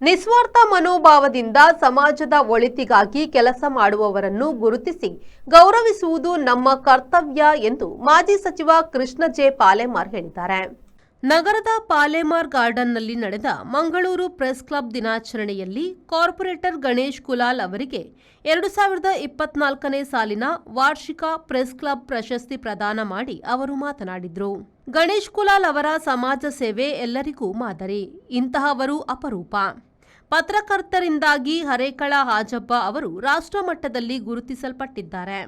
ನಿಸ್ವಾರ್ಥ ಮನೋಭಾವದಿಂದ ಸಮಾಜದ ಒಳಿತಿಗಾಗಿ ಕೆಲಸ ಮಾಡುವವರನ್ನು ಗುರುತಿಸಿ ಗೌರವಿಸುವುದು ನಮ್ಮ ಕರ್ತವ್ಯ ಎಂದು ಮಾಜಿ ಸಚಿವ ಕೃಷ್ಣ ಜೆ ಪಾಲೆಮಾರ್ ಹೇಳಿದ್ದಾರೆ. ನಗರದ ಪಾಲೆಮಾರ್ ಗಾರ್ಡನ್ನಲ್ಲಿ ನಡೆದ ಮಂಗಳೂರು ಪ್ರೆಸ್ ಕ್ಲಬ್ ದಿನಾಚರಣೆಯಲ್ಲಿ ಕಾರ್ಪೊರೇಟರ್ ಗಣೇಶ್ ಕುಲಾಲ್ ಅವರಿಗೆ 2024ನೇ ಸಾಲಿನ ವಾರ್ಷಿಕ ಪ್ರೆಸ್ ಕ್ಲಬ್ ಪ್ರಶಸ್ತಿ ಪ್ರದಾನ ಮಾಡಿ ಅವರು ಮಾತನಾಡಿದರು. ಗಣೇಶ್ ಕುಲಾಲ್ ಅವರ ಸಮಾಜ ಸೇವೆ ಎಲ್ಲರಿಗೂ ಮಾದರಿ. ಇಂತಹವರು ಅಪರೂಪ. ಪತ್ರಕರ್ತರಿಂದಾಗಿ ಹರೇಕಳ ಹಾಜಬ್ಬ ಅವರು ರಾಷ್ಟ್ರ ಮಟ್ಟದಲ್ಲಿ ಗುರುತಿಸಲ್ಪಟ್ಟಿದ್ದಾರೆ.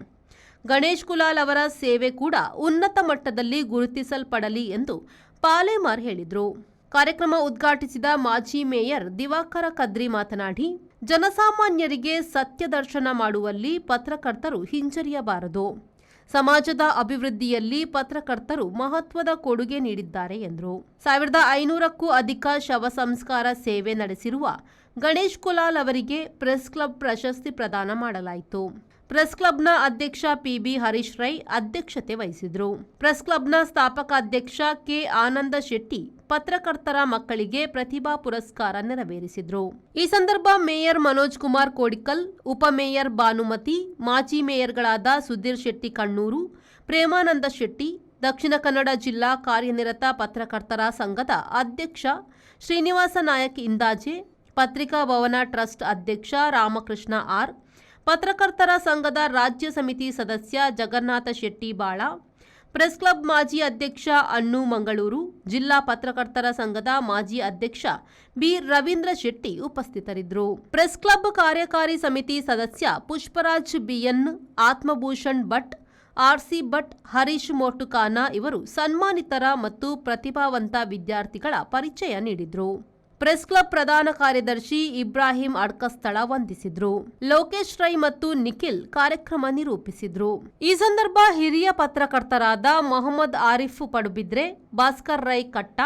ಗಣೇಶ್ ಕುಲಾಲ್ ಅವರ ಸೇವೆ ಕೂಡ ಉನ್ನತ ಮಟ್ಟದಲ್ಲಿ ಗುರುತಿಸಲ್ಪಡಲಿ ಎಂದು ಪಾಲೆಮಾರ್ ಹೇಳಿದರು. ಕಾರ್ಯಕ್ರಮ ಉದ್ಘಾಟಿಸಿದ ಮಾಜಿ ಮೇಯರ್ ದಿವಾಕರ ಕದ್ರಿ ಮಾತನಾಡಿ, ಜನಸಾಮಾನ್ಯರಿಗೆ ಸತ್ಯ ದರ್ಶನ ಮಾಡುವಲ್ಲಿ ಪತ್ರಕರ್ತರು ಹಿಂಜರಿಯಬಾರದು. ಸಮಾಜದ ಅಭಿವೃದ್ಧಿಯಲ್ಲಿ ಪತ್ರಕರ್ತರು ಮಹತ್ವದ ಕೊಡುಗೆ ನೀಡಿದ್ದಾರೆ ಎಂದರು. 1500ಕ್ಕೂ ಅಧಿಕ ಶವ ಸಂಸ್ಕಾರ ಸೇವೆ ನಡೆಸಿರುವ ಗಣೇಶ್ ಕುಲಾಲ್ ಅವರಿಗೆ ಪ್ರೆಸ್ ಕ್ಲಬ್ ಪ್ರಶಸ್ತಿ ಪ್ರದಾನ ಮಾಡಲಾಯಿತು. ಪ್ರೆಸ್ ಕ್ಲಬ್ನ ಅಧ್ಯಕ್ಷ ಪಿಬಿ ಹರೀಶ್ ರೈ ಅಧ್ಯಕ್ಷತೆ ವಹಿಸಿದರು. ಪ್ರೆಸ್ ಕ್ಲಬ್ನ ಸ್ಥಾಪಕ ಅಧ್ಯಕ್ಷ ಕೆ ಆನಂದ ಶೆಟ್ಟಿ ಪತ್ರಕರ್ತರ ಮಕ್ಕಳಿಗೆ ಪ್ರತಿಭಾ ಪುರಸ್ಕಾರ ನೆರವೇರಿಸಿದರು. ಈ ಸಂದರ್ಭ ಮೇಯರ್ ಮನೋಜ್ ಕುಮಾರ್ ಕೋಡಿಕಲ್, ಉಪಮೇಯರ್ ಭಾನುಮತಿ, ಮಾಜಿ ಮೇಯರ್ಗಳಾದ ಸುಧೀರ್ ಶೆಟ್ಟಿ ಕಣ್ಣೂರು, ಪ್ರೇಮಾನಂದ ಶೆಟ್ಟಿ, ದಕ್ಷಿಣ ಕನ್ನಡ ಜಿಲ್ಲಾ ಕಾರ್ಯನಿರತ ಪತ್ರಕರ್ತರ ಸಂಘದ ಅಧ್ಯಕ್ಷ ಶ್ರೀನಿವಾಸ ನಾಯಕ್ ಇಂದಾಜೆ, ಪತ್ರಿಕಾ ಭವನ ಟ್ರಸ್ಟ್ ಅಧ್ಯಕ್ಷ ರಾಮಕೃಷ್ಣ ಆರ್, ಪತ್ರಕರ್ತರ ಸಂಘದ ರಾಜ್ಯ ಸಮಿತಿ ಸದಸ್ಯ ಜಗನ್ನಾಥ ಶೆಟ್ಟಿ ಬಾಳ, ಪ್ರೆಸ್ ಕ್ಲಬ್ ಮಾಜಿ ಅಧ್ಯಕ್ಷ ಅಣ್ಣು ಮಂಗಳೂರು, ಜಿಲ್ಲಾ ಪತ್ರಕರ್ತರ ಸಂಘದ ಮಾಜಿ ಅಧ್ಯಕ್ಷ ಬಿ ರವೀಂದ್ರ ಶೆಟ್ಟಿ ಉಪಸ್ಥಿತರಿದ್ದರು. ಪ್ರೆಸ್ ಕ್ಲಬ್ ಕಾರ್ಯಕಾರಿ ಸಮಿತಿ ಸದಸ್ಯ ಪುಷ್ಪರಾಜ್ ಬಿಎನ್, ಆತ್ಮಭೂಷಣ್ ಭಟ್, ಆರ್ಸಿ ಭಟ್, ಹರೀಶ್ ಮೋಟುಕಾನ ಇವರು ಸನ್ಮಾನಿತರ ಮತ್ತು ಪ್ರತಿಭಾವಂತ ವಿದ್ಯಾರ್ಥಿಗಳ ಪರಿಚಯ ನೀಡಿದರು. ಪ್ರೆಸ್ ಕ್ಲಬ್ ಪ್ರಧಾನ ಕಾರ್ಯದರ್ಶಿ ಇಬ್ರಾಹಿಂ ಅಡ್ಕಸ್ಥಳ ವಂದಿಸಿದ್ರು. ಲೋಕೇಶ್ ರೈ ಮತ್ತು ನಿಖಿಲ್ ಕಾರ್ಯಕ್ರಮ ನಿರೂಪಿಸಿದ್ರು. ಈ ಸಂದರ್ಭ ಹಿರಿಯ ಪತ್ರಕರ್ತರಾದ ಮೊಹಮ್ಮದ್ ಆರಿಫ್ ಪಡುಬಿದ್ರೆ, ಭಾಸ್ಕರ್ ರೈ ಕಟ್ಟ,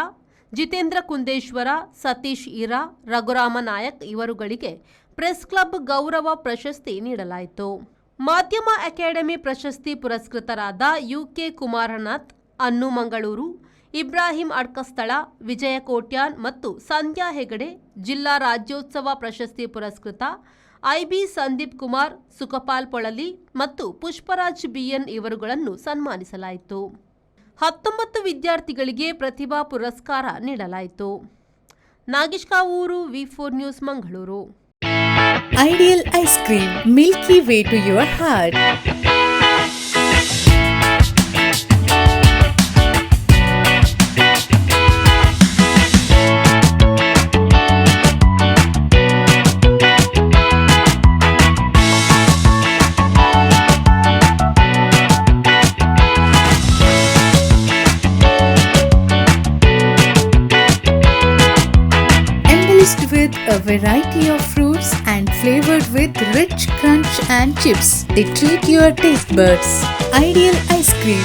ಜಿತೇಂದ್ರ ಕುಂದೇಶ್ವರ, ಸತೀಶ್ ಈರಾ, ರಘುರಾಮ ನಾಯಕ್ ಇವರುಗಳಿಗೆ ಪ್ರೆಸ್ ಕ್ಲಬ್ ಗೌರವ ಪ್ರಶಸ್ತಿ ನೀಡಲಾಯಿತು. ಮಾಧ್ಯಮ ಅಕಾಡೆಮಿ ಪ್ರಶಸ್ತಿ ಪುರಸ್ಕೃತರಾದ ಯುಕೆ ಕುಮಾರನಾಥ್, ಅನ್ನು ಮಂಗಳೂರು, ಇಬ್ರಾಹಿಂ ಅಡ್ಕಸ್ಥಳ, ವಿಜಯ ಕೋಟ್ಯಾನ್ ಮತ್ತು ಸಂಧ್ಯಾ ಹೆಗಡೆ, ಜಿಲ್ಲಾ ರಾಜ್ಯೋತ್ಸವ ಪ್ರಶಸ್ತಿ ಪುರಸ್ಕೃತ ಐಬಿ ಸಂದೀಪ್ ಕುಮಾರ್, ಸುಖಪಾಲ್ ಪೊಳಲಿ ಮತ್ತು ಪುಷ್ಪರಾಜ್ ಬಿಎನ್ ಇವರುಗಳನ್ನು ಸನ್ಮಾನಿಸಲಾಯಿತು. 19 ವಿದ್ಯಾರ್ಥಿಗಳಿಗೆ ಪ್ರತಿಭಾ ಪುರಸ್ಕಾರ ನೀಡಲಾಯಿತು. ನಾಗೇಶ್ ಕಾವೂರು, ವಿ4 news, Mangaluru. Ideal ice cream, milky way to your heart. With a variety of fruits and flavored with rich crunch and chips, they treat your taste buds. Ideal ice cream.